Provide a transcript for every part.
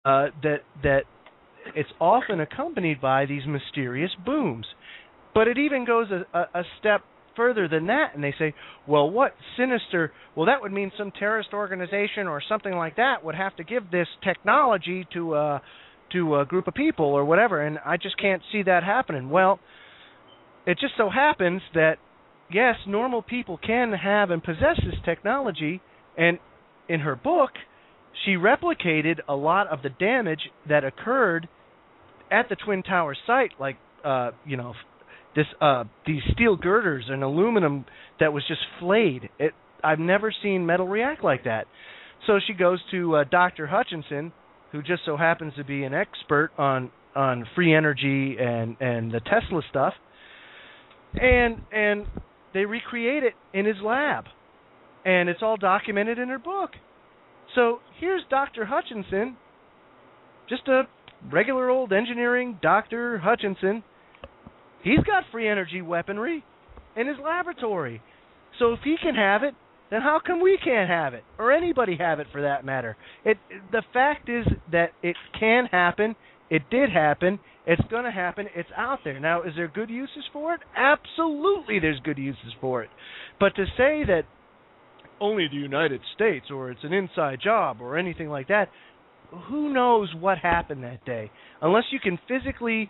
that it's often accompanied by these mysterious booms. But it even goes a step further than that, and they say, well, what sinister? Well, that would mean some terrorist organization or something like that would have to give this technology to a group of people or whatever, and I just can't see that happening. Well, it just so happens that, yes, normal people can have and possess this technology, and in her book, she replicated a lot of the damage that occurred at the Twin Towers site, like, these steel girders and aluminum that was just flayed. I've never seen metal react like that. So she goes to Dr. Hutchinson, who just so happens to be an expert on free energy and the Tesla stuff, and they recreate it in his lab, and it's all documented in her book. So here's Dr. Hutchinson, just a regular old engineering Dr. Hutchinson. He's got free energy weaponry in his laboratory. So if he can have it, then how come we can't have it? Or anybody have it for that matter? The fact is that it can happen. It did happen. It's going to happen. It's out there. Now, is there good uses for it? Absolutely there's good uses for it. But to say that only the United States or it's an inside job or anything like that, who knows what happened that day? Unless you can physically...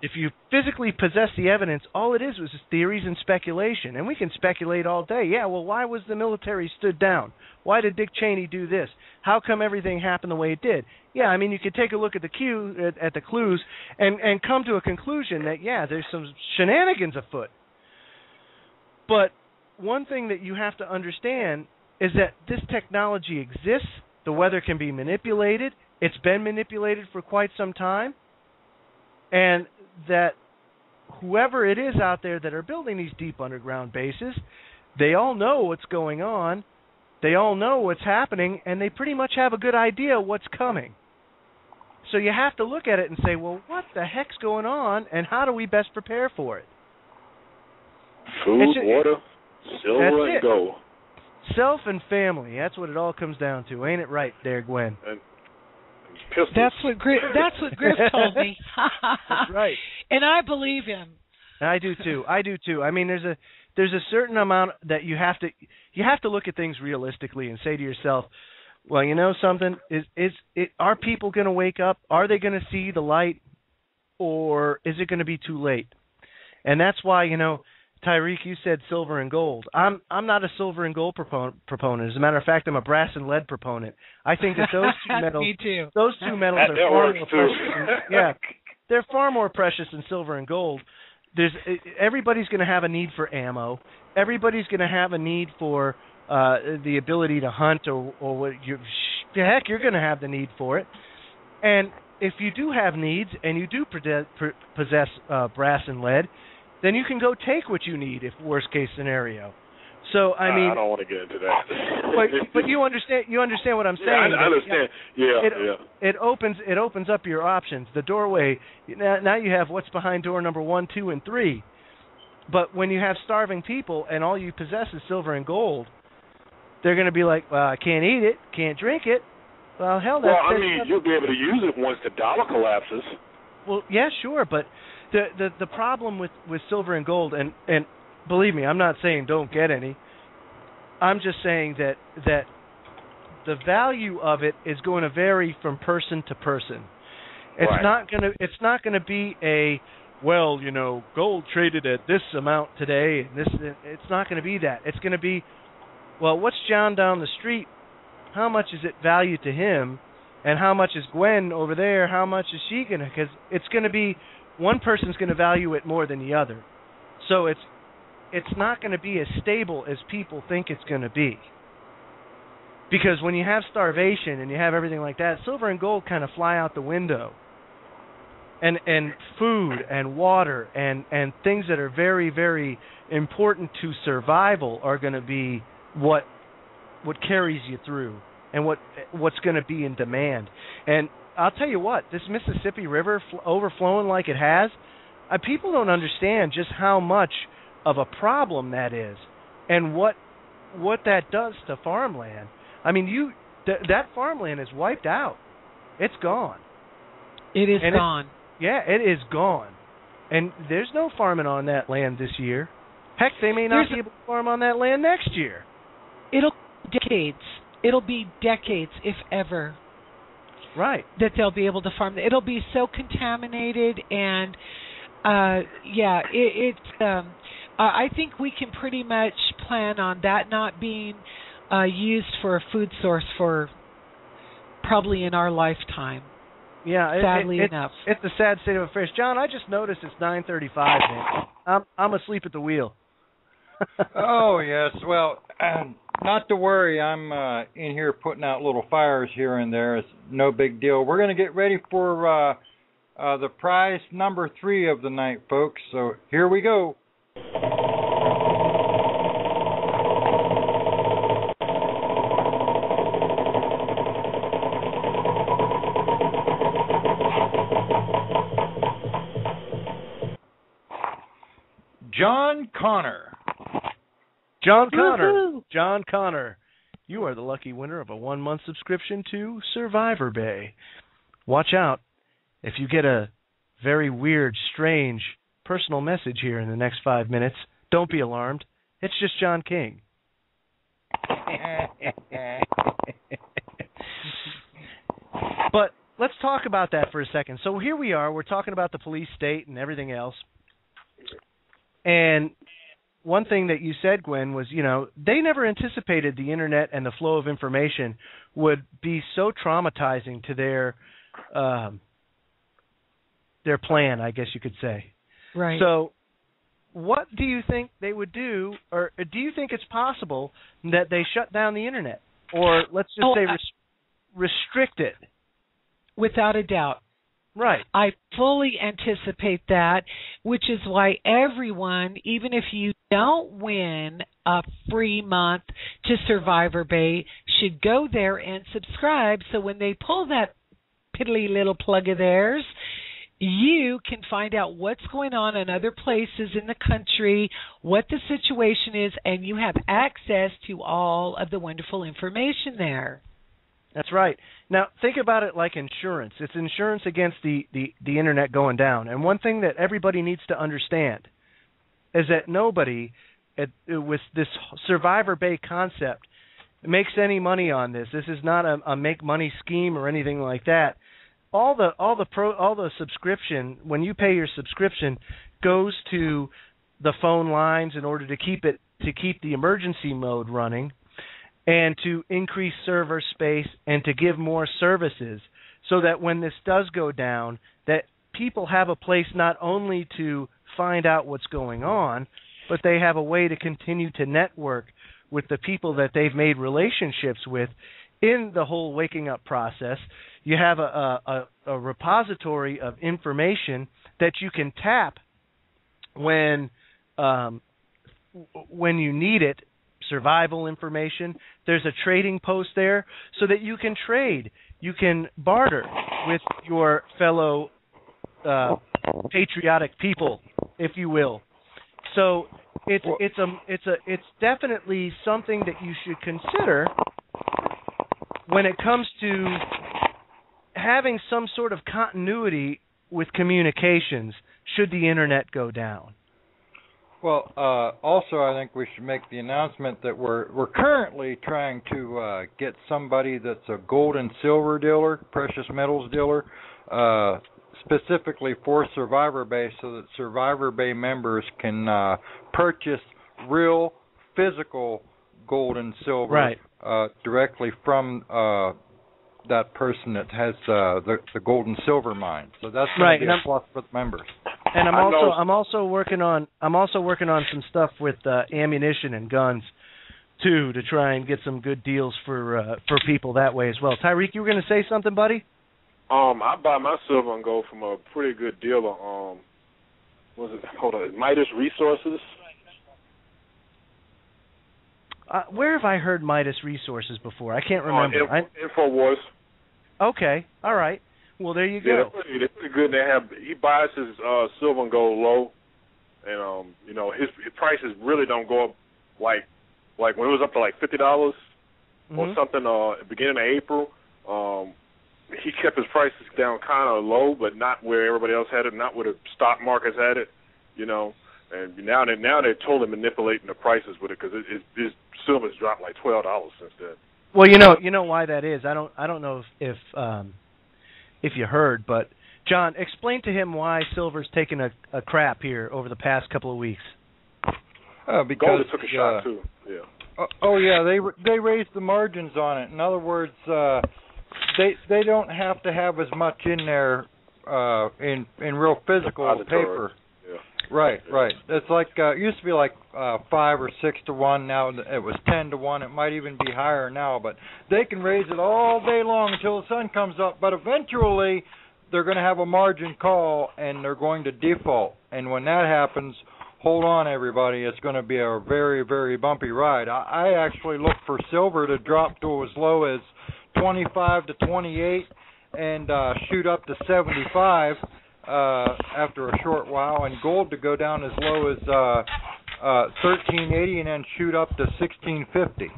If you physically possess the evidence, all it is was theories and speculation. And we can speculate all day. Yeah, well, why was the military stood down? Why did Dick Cheney do this? How come everything happened the way it did? Yeah, I mean, you could take a look at the clues and come to a conclusion that, yeah, there's some shenanigans afoot. But one thing that you have to understand is that this technology exists. The weather can be manipulated. It's been manipulated for quite some time. And that whoever it is out there that are building these deep underground bases, they all know what's going on, they all know what's happening, and they pretty much have a good idea what's coming. So you have to look at it and say, well, what the heck's going on, and how do we best prepare for it? Food, water, silver, and gold. Self and family, that's what it all comes down to. Ain't it right there, Gwen? Pistols. That's what Griff told me. That's right. And I believe him. I do too. I mean, there's a certain amount that you have to look at things realistically and say to yourself, well, you know something, are people going to wake up? Are they going to see the light, or is it going to be too late? And that's why, Tyreek, you said silver and gold. I'm not a silver and gold proponent. As a matter of fact, I'm a brass and lead proponent. I think that those two metals, Me too. Those two metals are far more precious. Yeah, they're far more precious than silver and gold. Everybody's going to have a need for ammo. Everybody's going to have a need for the ability to hunt, or what you're going to have the need for it. And if you do have needs and you do possess brass and lead, then you can go take what you need if worst case scenario. So I mean, I don't want to get into that. but you understand what I'm saying. Yeah, I understand. It opens up your options. The doorway. Now you have what's behind door number 1, 2, and 3. But when you have starving people and all you possess is silver and gold, they're going to be like, well, I can't eat it, can't drink it. Well, hell, you'll be able to use it once the dollar collapses. Well, yeah, sure, but the problem with silver and gold, and believe me, I'm not saying don't get any. I'm just saying that the value of it is going to vary from person to person. It's right. It's not gonna be a, well, gold traded at this amount today, and this. It's not going to be that. It's going to be, well, what's John down the street? How much is it valued to him? And how much is Gwen over there? How much is she going to? Because it's going to be, one person's going to value it more than the other. So it's not going to be as stable as people think it's going to be. Because when you have starvation and you have everything like that, silver and gold kind of fly out the window. And food and water and things that are very, very important to survival are going to be what carries you through and what's going to be in demand. And I'll tell you what, this Mississippi River overflowing like it has, people don't understand just how much of a problem that is and what that does to farmland. I mean, that farmland is wiped out. It's gone. It is gone. It is gone. And there's no farming on that land this year. Heck, they may not be able to farm on that land next year. It'll be decades. It'll be decades, if ever. Right. That they'll be able to farm. It'll be so contaminated, and I think we can pretty much plan on that not being used for a food source for probably in our lifetime. Yeah, sadly enough. It's a sad state of affairs. John, I just noticed it's 9:35, man. I'm asleep at the wheel. Oh, yes. Well, not to worry. I'm in here putting out little fires here and there. It's no big deal. We're going to get ready for the prize number 3 of the night, folks. So here we go. John Connor. John Connor. Woo-hoo. John Connor. You are the lucky winner of a 1-month subscription to Survivor Bay. Watch out. If you get a very weird, strange, personal message here in the next 5 minutes, don't be alarmed. It's just John King. But let's talk about that for a second. So here we are. We're talking about the police state and everything else. And one thing that you said, Gwen, was, they never anticipated the Internet and the flow of information would be so traumatizing to their plan, I guess you could say. Right. So what do you think they would do, or do you think it's possible that they shut down the Internet? Or let's just say restrict it? Without a doubt. Right. I fully anticipate that, which is why everyone, even if you don't win a free month to Survivor Bay, should go there and subscribe. So when they pull that piddly little plug of theirs, you can find out what's going on in other places in the country, what the situation is, and you have access to all of the wonderful information there. That's right. Now, think about it like insurance. It's insurance against the Internet going down. And one thing that everybody needs to understand is that nobody with this Survivor Bay concept makes any money on this. This is not a make money scheme or anything like that. All the subscription, when you pay your subscription, goes to the phone lines in order to keep the emergency mode running, and to increase server space and to give more services so that when this does go down, that people have a place not only to find out what's going on, but they have a way to continue to network with the people that they've made relationships with in the whole waking up process. You have a repository of information that you can tap when you need it. Survival information. There's a trading post there so that you can trade. You can barter with your fellow patriotic people, if you will. So it's definitely something that you should consider when it comes to having some sort of continuity with communications should the Internet go down. Well, also, I think we should make the announcement that we're currently trying to get somebody that's a gold and silver dealer, precious metals dealer, specifically for Survivor Bay, so that Survivor Bay members can purchase real physical gold and silver directly from that person that has the gold and silver mine. So that's going to be a plus for the members. And I'm also working on some stuff with ammunition and guns too, to try and get some good deals for people that way as well. Tyreek, you were going to say something, buddy? I buy my silver and gold from a pretty good dealer. Midas Resources. Where have I heard Midas Resources before? I can't remember. InfoWars. Okay, all right. Well, there you go. Yeah, they're pretty good. He buys his silver and gold low, and his prices really don't go up like when it was up to like $50 or something. Beginning of April, he kept his prices down kind of low, but not where everybody else had it, not where the stock markets had it, you know. And now they're totally manipulating the prices with it because his silver's dropped like $12 since then. Well, you know why that is. I don't know if you heard, but John, explain to him why silver's taken a crap here over the past couple of weeks. Because gold took a shot too. Yeah. Oh yeah, they raised the margins on it. In other words, they don't have to have as much in there in real physical paper. Yeah. Right. It's like it used to be like 5 or 6 to 1. Now it was 10 to 1. It might even be higher now. But they can raise it all day long until the sun comes up. But eventually, they're going to have a margin call and they're going to default. And when that happens, hold on, everybody. It's going to be a very, very bumpy ride. I actually look for silver to drop to as low as 25 to 28 and shoot up to 75 after a short while, and gold to go down as low as 1380 and then shoot up to 1650.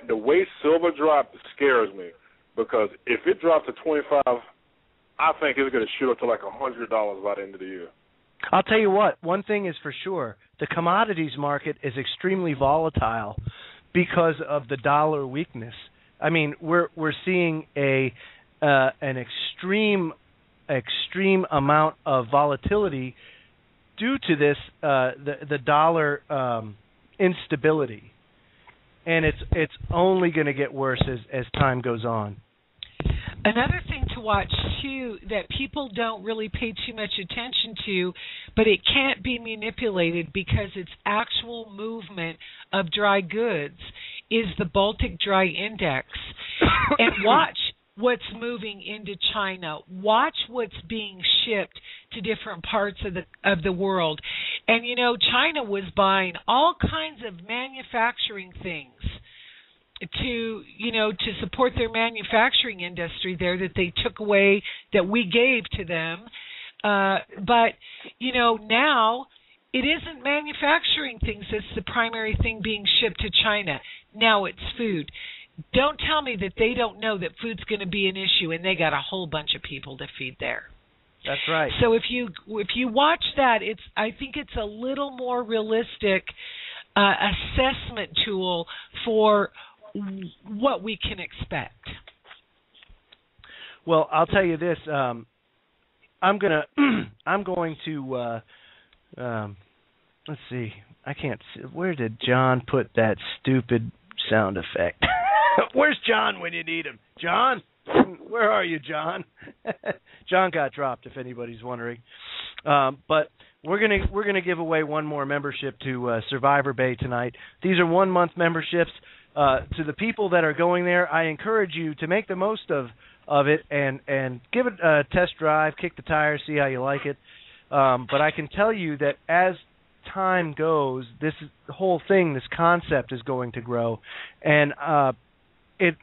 The way silver dropped scares me, because if it drops to 25, I think it's going to shoot up to like $100 by the end of the year. I'll tell you what, one thing is for sure, the commodities market is extremely volatile because of the dollar weakness. I mean, we're seeing an extreme amount of volatility due to this the dollar instability, and it's only going to get worse as time goes on. Another thing to watch, too, that people don't really pay too much attention to, but it can't be manipulated because it's actual movement of dry goods, is the Baltic Dry Index. And watch what's moving into China. Watch what's being shipped to different parts of the world. And, you know, China was buying all kinds of manufacturing things to support their manufacturing industry there that they took away, that we gave to them. But, you know, now it isn't manufacturing things that's the primary thing being shipped to China. Now it's food. Don't tell me that they don't know that food's going to be an issue, and they got a whole bunch of people to feed there. That's right. So if you watch that, I think it's a little more realistic assessment tool for what we can expect. Well, I'll tell you this. I'm going to. Let's see. I can't see. Where did John put that stupid sound effect? Where's John when you need him? John? Where are you, John? John got dropped, if anybody's wondering. But we're gonna give away one more membership to Survivor Bay tonight. These are 1-month memberships. To the people that are going there, I encourage you to make the most of it and give it a test drive, kick the tires, see how you like it. But I can tell you that as time goes, this whole thing, this concept is going to grow, and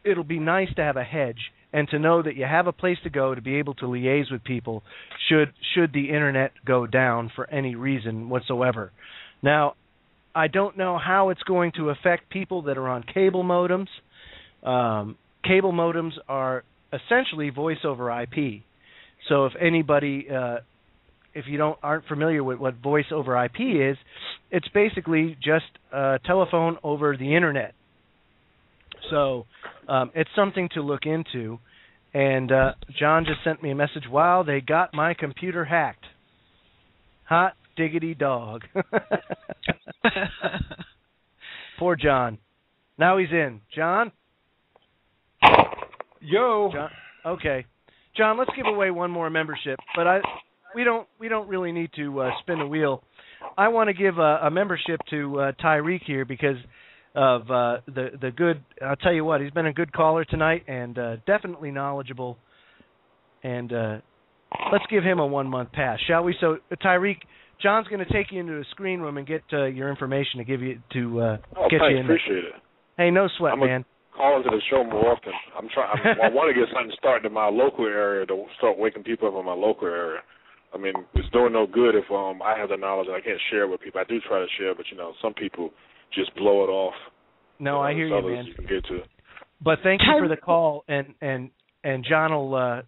it'll be nice to have a hedge and to know that you have a place to go to be able to liaise with people should the internet go down for any reason whatsoever. Now, I don't know how it's going to affect people that are on cable modems. Cable modems are essentially voice over IP. So if anybody if you aren't familiar with what voice over IP is, it's basically just telephone over the internet. So it's something to look into. And John just sent me a message. Wow, they got my computer hacked. Hot diggity dog. Poor John. Now he's in. John? Yo. John? Okay. John, let's give away one more membership, but we don't really need to spin the wheel. I want to give a membership to Tyreek here because of the good. I'll tell you what, he's been a good caller tonight and definitely knowledgeable. And let's give him a 1-month pass, shall we? So Tyreek, John's going to take you into the screen room and get your information to give you to get you in. Appreciate it. Hey, no sweat, man. Call into the show more often. I want to get something started in my local area to start waking people up in my local area. I mean, it's doing no good if I have the knowledge and I can't share it with people. I do try to share, but some people just blow it off. No, I hear you, man. You can get to. But thank you for the call, and and John will